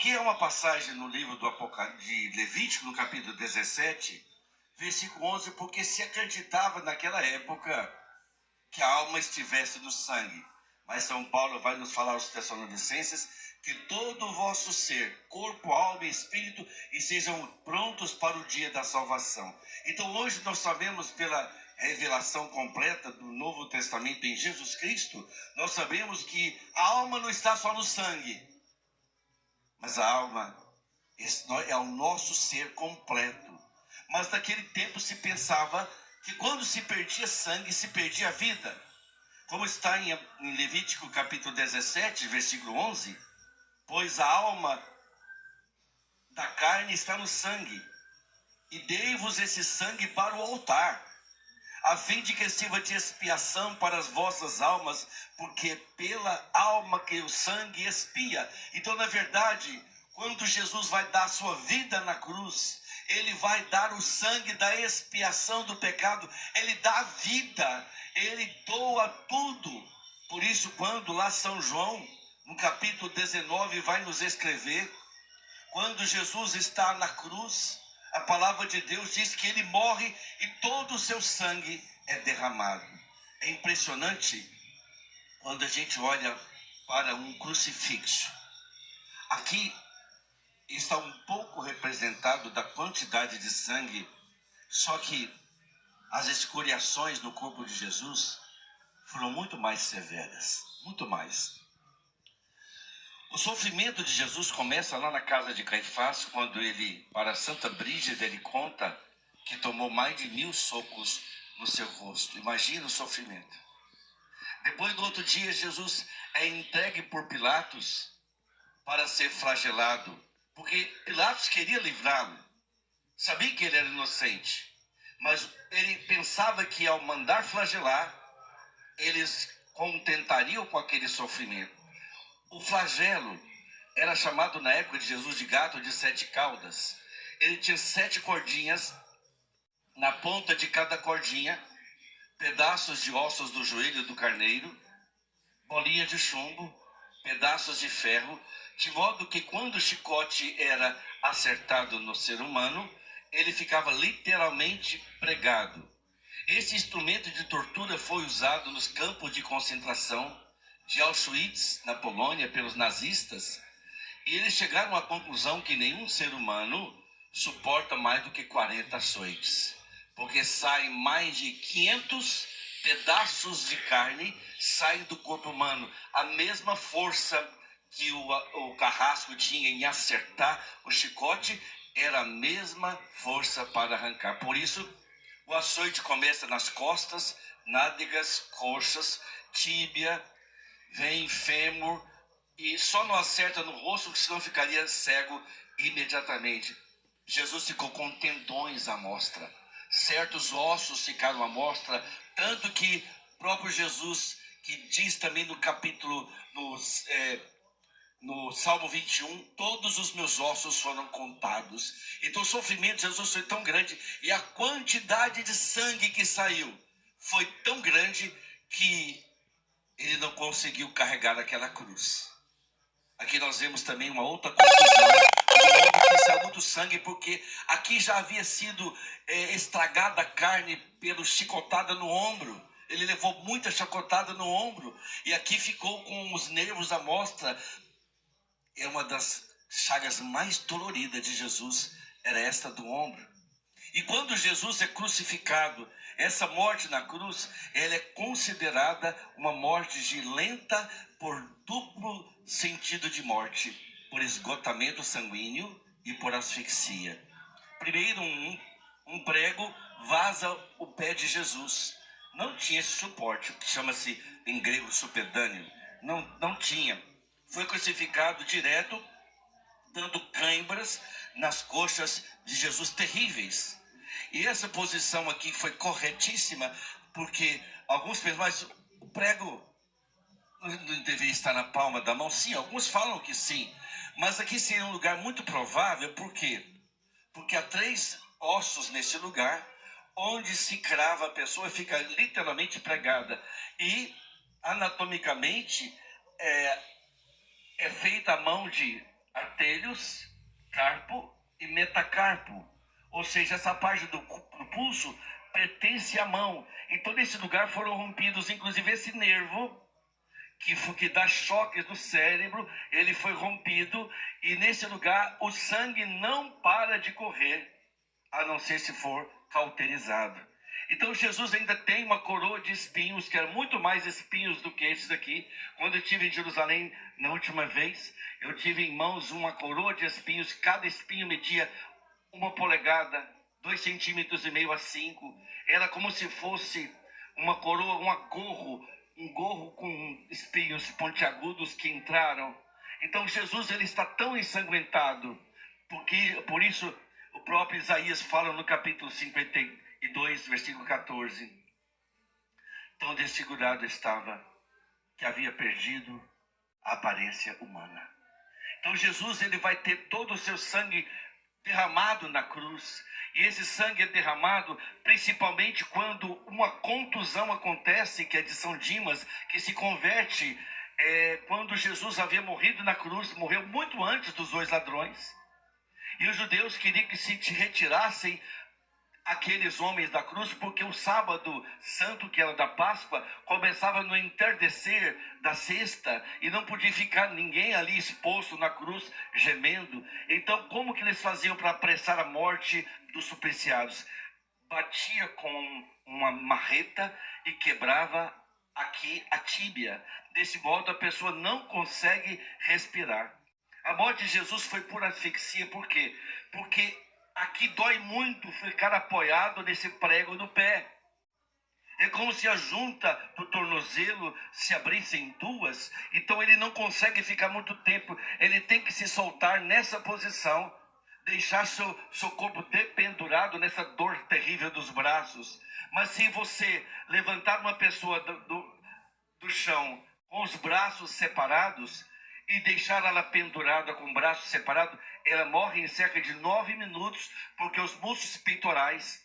que é uma passagem no livro de Levítico, no capítulo 17, versículo 11, porque se acreditava naquela época que a alma estivesse no sangue. Mas São Paulo vai nos falar aos Tessalonicenses que todo o vosso ser, corpo, alma e espírito, estejam prontos para o dia da salvação. Então hoje nós sabemos pela revelação completa do Novo Testamento em Jesus Cristo, nós sabemos que a alma não está só no sangue, mas a alma é o nosso ser completo. Mas naquele tempo se pensava que quando se perdia sangue, se perdia vida. Como está em Levítico capítulo 17, versículo 11, pois a alma da carne está no sangue, e dei-vos esse sangue para o altar, a fim de que sirva de expiação para as vossas almas, porque pela alma que o sangue expia. Então, na verdade, quando Jesus vai dar a sua vida na cruz, ele vai dar o sangue da expiação do pecado, ele dá a vida, ele doa tudo. Por isso, quando lá São João, no capítulo 19, vai nos escrever, quando Jesus está na cruz, a palavra de Deus diz que ele morre e todo o seu sangue é derramado. É impressionante quando a gente olha para um crucifixo. Aqui está um pouco representado da quantidade de sangue, só que as escoriações no corpo de Jesus foram muito mais severas, muito mais. O sofrimento de Jesus começa lá na casa de Caifás, quando ele, para Santa Brígida, ele conta que tomou mais de 1000 socos no seu rosto. Imagina o sofrimento. Depois, no outro dia, Jesus é entregue por Pilatos para ser flagelado, porque Pilatos queria livrá-lo, sabia que ele era inocente, mas ele pensava que ao mandar flagelar, eles contentariam com aquele sofrimento. O flagelo era chamado na época de Jesus de gato de 7 caudas. Ele tinha 7 cordinhas, na ponta de cada cordinha, pedaços de ossos do joelho do carneiro, bolinha de chumbo, pedaços de ferro, de modo que quando o chicote era acertado no ser humano, ele ficava literalmente pregado. Esse instrumento de tortura foi usado nos campos de concentração de Auschwitz, na Polônia, pelos nazistas, e eles chegaram à conclusão que nenhum ser humano suporta mais do que 40 açoites, porque saem mais de 500 pedaços de carne, saem do corpo humano. A mesma força que o carrasco tinha em acertar o chicote, era a mesma força para arrancar. Por isso, o açoite começa nas costas, nádegas, coxas, tíbia, vem fêmur, e só não acerta no rosto, porque senão ficaria cego imediatamente. Jesus ficou com tendões à mostra, certos ossos ficaram à mostra, tanto que próprio Jesus, que diz também no capítulo, no Salmo 21, todos os meus ossos foram contados. Então o sofrimento de Jesus foi tão grande, e a quantidade de sangue que saiu foi tão grande que ele não conseguiu carregar aquela cruz. Aqui nós vemos também uma outra confusão, onde que saiu muito sangue, porque aqui já havia sido estragada a carne pelo chicotada no ombro. Ele levou muita chicotada no ombro, e aqui ficou com os nervos à mostra. É uma das chagas mais doloridas de Jesus, era esta do ombro. E quando Jesus é crucificado, essa morte na cruz, ela é considerada uma morte lenta por duplo sentido de morte, por esgotamento sanguíneo e por asfixia. Primeiro, um prego vaza o pé de Jesus. Não tinha esse suporte, que chama-se em grego supedâneo. Não tinha. Foi crucificado direto, dando cãibras nas coxas de Jesus terríveis. E essa posição aqui foi corretíssima, porque alguns pensam, mas o prego não deveria estar na palma da mão? Sim, alguns falam que sim, mas aqui seria um lugar muito provável. Por quê? Porque há 3 ossos nesse lugar, onde se crava a pessoa, fica literalmente pregada, e anatomicamente é feita a mão de artérios, carpo e metacarpo. Ou seja, essa parte do pulso pertence à mão. Então, nesse lugar foram rompidos, inclusive esse nervo, que dá choques no cérebro, ele foi rompido. E nesse lugar, o sangue não para de correr, a não ser se for cauterizado. Então, Jesus ainda tem uma coroa de espinhos, que era muito mais espinhos do que esses aqui. Quando eu estive em Jerusalém, na última vez, eu tive em mãos uma coroa de espinhos. Cada espinho media 1 polegada, 2,5 centímetros a 5. Era como se fosse uma coroa, um gorro com espinhos pontiagudos que entraram. Então Jesus, ele está tão ensanguentado, porque por isso o próprio Isaías fala no capítulo 52, versículo 14. Tão desfigurado estava que havia perdido a aparência humana. Então Jesus, ele vai ter todo o seu sangue derramado na cruz. E esse sangue é derramado principalmente quando uma contusão acontece, que é de São Dimas, que se converte quando Jesus havia morrido na cruz, morreu muito antes dos 2 ladrões. E os judeus queriam que se retirassem aqueles homens da cruz, porque o sábado santo, que era da Páscoa, começava no entardecer da sexta, e não podia ficar ninguém ali exposto na cruz, gemendo. Então, como que eles faziam para apressar a morte dos supliciados? Batia com uma marreta e quebrava aqui a tíbia. Desse modo, a pessoa não consegue respirar. A morte de Jesus foi por asfixia. Por quê? Porque aqui dói muito ficar apoiado nesse prego no pé. É como se a junta do tornozelo se abrisse em duas. Então ele não consegue ficar muito tempo. Ele tem que se soltar nessa posição, deixar seu corpo dependurado nessa dor terrível dos braços. Mas se você levantar uma pessoa do chão com os braços separados e deixar ela pendurada com o braço separado, ela morre em cerca de 9 minutos, porque os músculos peitorais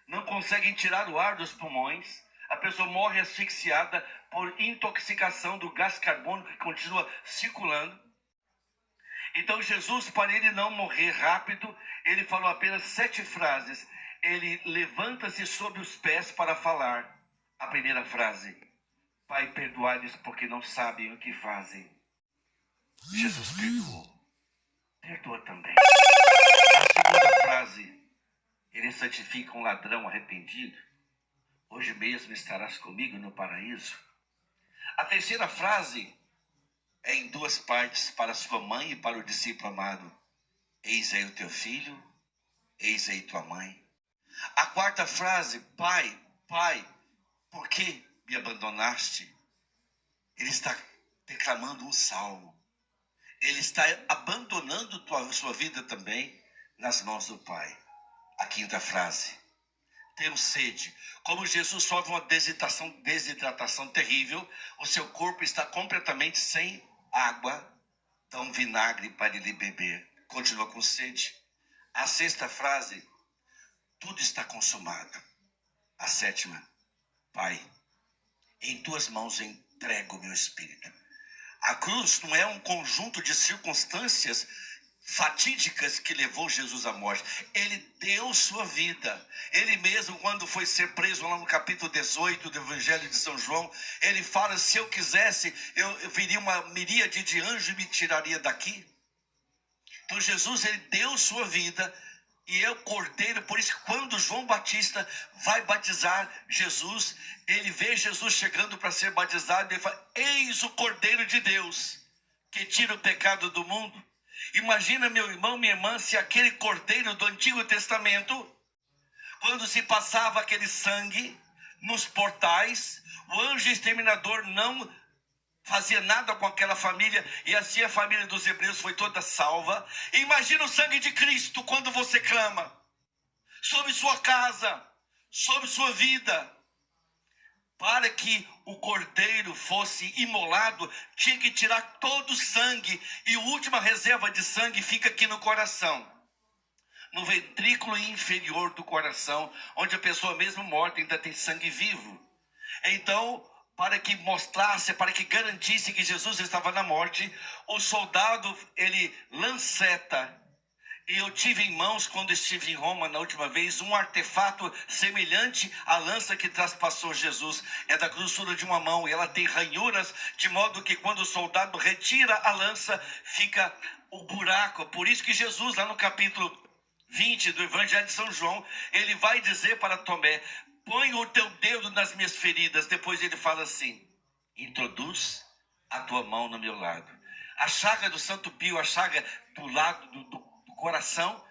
não conseguem tirar o ar dos pulmões. A pessoa morre asfixiada por intoxicação do gás carbônico que continua circulando. Então Jesus, para ele não morrer rápido, ele falou apenas 7 frases. Ele levanta-se sobre os pés para falar. A primeira frase: Pai, perdoai-lhes porque não sabem o que fazem. Jesus perdoou. Perdoa também. A segunda frase: ele santifica um ladrão arrependido. Hoje mesmo estarás comigo no paraíso. A terceira frase é em 2 partes, para sua mãe e para o discípulo amado. Eis aí o teu filho, eis aí tua mãe. A quarta frase: Pai, Pai, por que me abandonaste? Ele está declamando um salmo. Ele está abandonando sua vida também nas mãos do Pai. A quinta frase: tenho sede. Como Jesus sofre uma desidratação terrível, o seu corpo está completamente sem água, dá um vinagre para ele beber. Continua com sede. A sexta frase: tudo está consumado. A sétima: Pai, em tuas mãos entrego o meu espírito. A cruz não é um conjunto de circunstâncias fatídicas que levou Jesus à morte. Ele deu sua vida. Ele mesmo, quando foi ser preso lá no capítulo 18 do Evangelho de São João, ele fala: se eu quisesse, eu viria uma miríade de anjos e me tiraria daqui. Então Jesus, ele deu sua vida, e é o Cordeiro. Por isso que quando João Batista vai batizar Jesus, ele vê Jesus chegando para ser batizado, e ele fala: eis o Cordeiro de Deus, que tira o pecado do mundo. Imagina, meu irmão, minha irmã, se aquele cordeiro do Antigo Testamento, quando se passava aquele sangue nos portais, o anjo exterminador não fazia nada com aquela família, e assim a família dos hebreus foi toda salva. Imagina o sangue de Cristo quando você clama sobre sua casa, sobre sua vida. Para que o cordeiro fosse imolado, tinha que tirar todo o sangue, e a última reserva de sangue fica aqui no coração, no ventrículo inferior do coração, onde a pessoa mesmo morta ainda tem sangue vivo. Então para que mostrasse, para que garantisse que Jesus estava na morte, o soldado, ele lanceta. E eu tive em mãos, quando estive em Roma na última vez, um artefato semelhante à lança que traspassou Jesus. É da grossura de uma mão e ela tem ranhuras, de modo que quando o soldado retira a lança, fica o buraco. Por isso que Jesus, lá no capítulo 20 do Evangelho de São João, ele vai dizer para Tomé: põe o teu dedo nas minhas feridas. Depois ele fala assim: introduz a tua mão no meu lado. A chaga do Santo Pio, a chaga do lado do coração,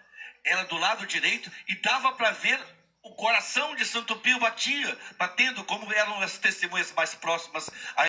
era do lado direito, e dava para ver o coração de Santo Pio batendo, como eram as testemunhas mais próximas a